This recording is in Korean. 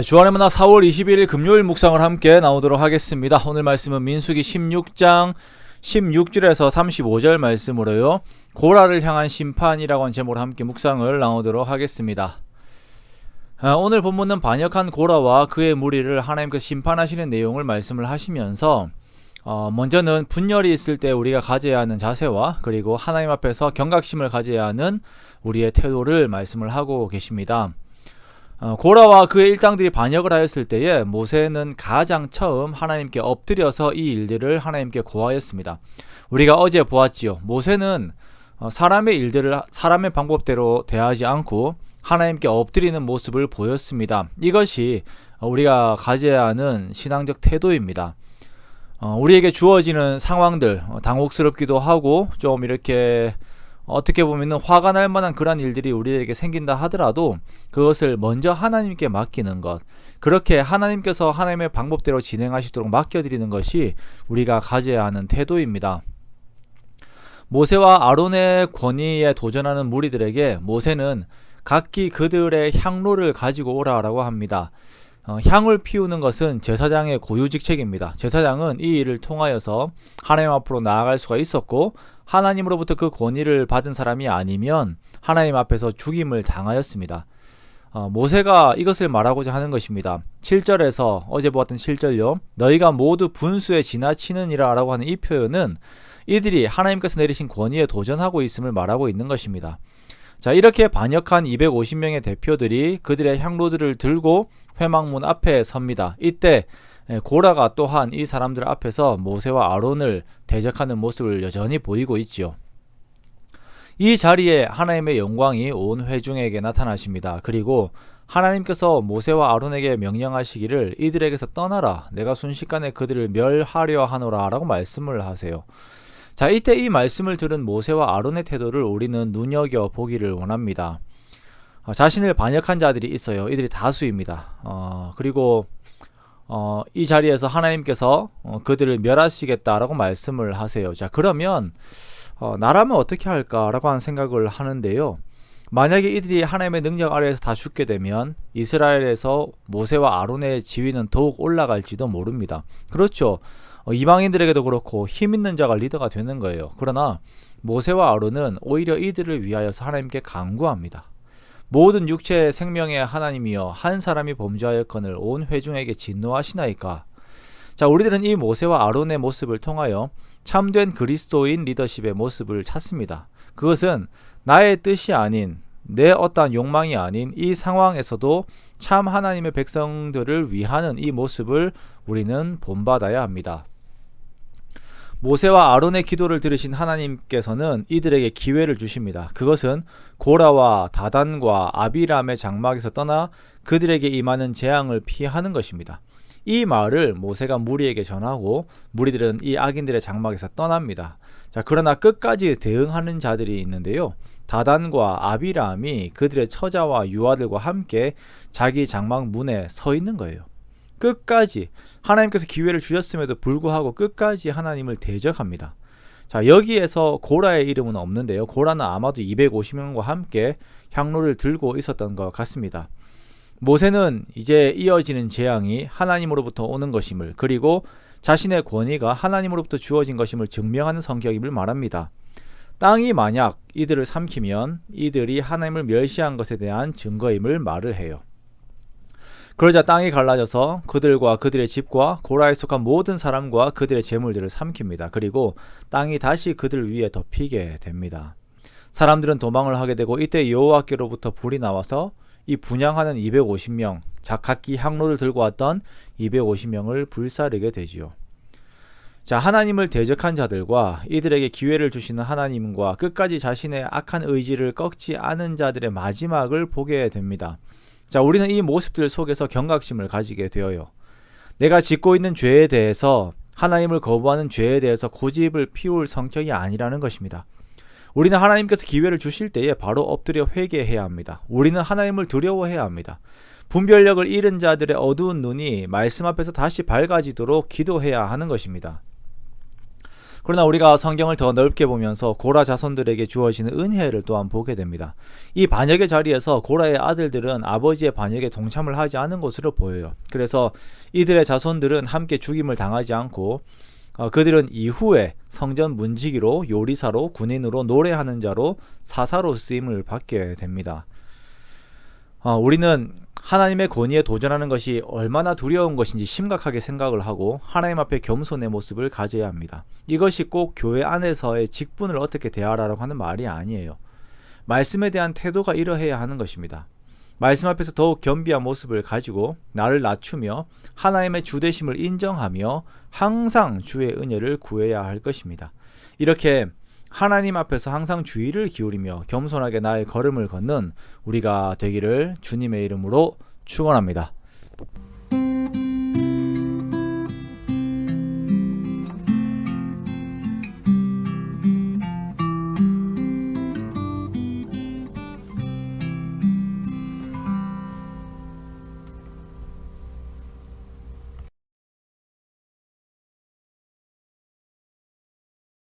주안의 문화 4월 21일 금요일 묵상을 함께 나오도록 하겠습니다. 오늘 말씀은 민수기 16장 16절에서 35절 말씀으로요. 고라를 향한 심판이라고 하는 제목으로 함께 묵상을 나오도록 하겠습니다. 오늘 본문은 반역한 고라와 그의 무리를 하나님께서 심판하시는 내용을 말씀을 하시면서 먼저는 분열이 있을 때 우리가 가져야 하는 자세와 그리고 하나님 앞에서 경각심을 가져야 하는 우리의 태도를 말씀을 하고 계십니다. 고라와 그의 일당들이 반역을 하였을 때에 모세는 가장 처음 하나님께 엎드려서 이 일들을 하나님께 고하였습니다. 우리가 어제 보았지요. 모세는 사람의 일들을 사람의 방법대로 대하지 않고 하나님께 엎드리는 모습을 보였습니다. 이것이 우리가 가져야 하는 신앙적 태도입니다. 우리에게 주어지는 상황들, 당혹스럽기도 하고 좀 이렇게 어떻게 보면 화가 날 만한 그런 일들이 우리에게 생긴다 하더라도 그것을 먼저 하나님께 맡기는 것, 그렇게 하나님께서 하나님의 방법대로 진행하시도록 맡겨드리는 것이 우리가 가져야 하는 태도입니다. 모세와 아론의 권위에 도전하는 무리들에게 모세는 각기 그들의 향로를 가지고 오라라고 합니다. 향을 피우는 것은 제사장의 고유직책입니다. 제사장은 이 일을 통하여서 하나님 앞으로 나아갈 수가 있었고 하나님으로부터 그 권위를 받은 사람이 아니면 하나님 앞에서 죽임을 당하였습니다. 모세가 이것을 말하고자 하는 것입니다. 7절에서 어제 보았던 7절요. 너희가 모두 분수에 지나치느니라 라고 하는 이 표현은 이들이 하나님께서 내리신 권위에 도전하고 있음을 말하고 있는 것입니다. 자, 이렇게 반역한 250명의 대표들이 그들의 향로들을 들고 회막문 앞에 섭니다. 이때 고라가 또한 이 사람들 앞에서 모세와 아론을 대적하는 모습을 여전히 보이고 있지요. 이 자리에 하나님의 영광이 온 회중에게 나타나십니다. 그리고 하나님께서 모세와 아론에게 명령하시기를 이들에게서 떠나라. 내가 순식간에 그들을 멸하려 하노라 라고 말씀을 하세요. 자, 이때 이 말씀을 들은 모세와 아론의 태도를 우리는 눈여겨보기를 원합니다. 자신을 반역한 자들이 있어요. 이들이 다수입니다. 그리고 이 자리에서 하나님께서 그들을 멸하시겠다라고 말씀을 하세요. 자, 그러면 나라면 어떻게 할까라고 하는 생각을 하는데요. 만약에 이들이 하나님의 능력 아래에서 다 죽게 되면 이스라엘에서 모세와 아론의 지위는 더욱 올라갈지도 모릅니다. 그렇죠. 이방인들에게도 그렇고 힘 있는 자가 리더가 되는 거예요. 그러나 모세와 아론은 오히려 이들을 위하여서 하나님께 간구합니다. 모든 육체의 생명의 하나님이여 한 사람이 범죄하였거늘 온 회중에게 진노하시나이까. 자, 우리들은 이 모세와 아론의 모습을 통하여 참된 그리스도인 리더십의 모습을 찾습니다. 그것은 나의 뜻이 아닌 내 어떠한 욕망이 아닌 이 상황에서도 참 하나님의 백성들을 위하는 이 모습을 우리는 본받아야 합니다. 모세와 아론의 기도를 들으신 하나님께서는 이들에게 기회를 주십니다. 그것은 고라와 다단과 아비람의 장막에서 떠나 그들에게 임하는 재앙을 피하는 것입니다. 이 말을 모세가 무리에게 전하고 무리들은 이 악인들의 장막에서 떠납니다. 자, 그러나 끝까지 대응하는 자들이 있는데요. 다단과 아비람이 그들의 처자와 유아들과 함께 자기 장막 문에 서 있는 거예요. 끝까지 하나님께서 기회를 주셨음에도 불구하고 끝까지 하나님을 대적합니다. 자, 여기에서 고라의 이름은 없는데요. 고라는 아마도 250명과 함께 향로를 들고 있었던 것 같습니다. 모세는 이제 이어지는 재앙이 하나님으로부터 오는 것임을, 그리고 자신의 권위가 하나님으로부터 주어진 것임을 증명하는 성격임을 말합니다. 땅이 만약 이들을 삼키면 이들이 하나님을 멸시한 것에 대한 증거임을 말을 해요. 그러자 땅이 갈라져서 그들과 그들의 집과 고라에 속한 모든 사람과 그들의 재물들을 삼킵니다. 그리고 땅이 다시 그들 위에 덮이게 됩니다. 사람들은 도망을 하게 되고 이때 여호와께로부터 불이 나와서 이 분향하는 250명, 각기 향로를 들고 왔던 250명을 불사르게 되지요. 자, 하나님을 대적한 자들과 이들에게 기회를 주시는 하나님과 끝까지 자신의 악한 의지를 꺾지 않은 자들의 마지막을 보게 됩니다. 자, 우리는 이 모습들 속에서 경각심을 가지게 되어요. 내가 짓고 있는 죄에 대해서, 하나님을 거부하는 죄에 대해서 고집을 피울 성격이 아니라는 것입니다. 우리는 하나님께서 기회를 주실 때에 바로 엎드려 회개해야 합니다. 우리는 하나님을 두려워해야 합니다. 분별력을 잃은 자들의 어두운 눈이 말씀 앞에서 다시 밝아지도록 기도해야 하는 것입니다. 그러나 우리가 성경을 더 넓게 보면서 고라 자손들에게 주어지는 은혜를 또한 보게 됩니다. 이 반역의 자리에서 고라의 아들들은 아버지의 반역에 동참을 하지 않은 것으로 보여요. 그래서 이들의 자손들은 함께 죽임을 당하지 않고 그들은 이후에 성전 문지기로, 요리사로, 군인으로, 노래하는 자로, 사사로 쓰임을 받게 됩니다. 우리는 하나님의 권위에 도전하는 것이 얼마나 두려운 것인지 심각하게 생각을 하고 하나님 앞에 겸손의 모습을 가져야 합니다. 이것이 꼭 교회 안에서의 직분을 어떻게 대하라고 하는 말이 아니에요. 말씀에 대한 태도가 이러해야 하는 것입니다. 말씀 앞에서 더욱 겸비한 모습을 가지고 나를 낮추며 하나님의 주되심을 인정하며 항상 주의 은혜를 구해야 할 것입니다. 이렇게 하나님 앞에서 항상 주의를 기울이며 겸손하게 나의 걸음을 걷는 우리가 되기를 주님의 이름으로 축원합니다.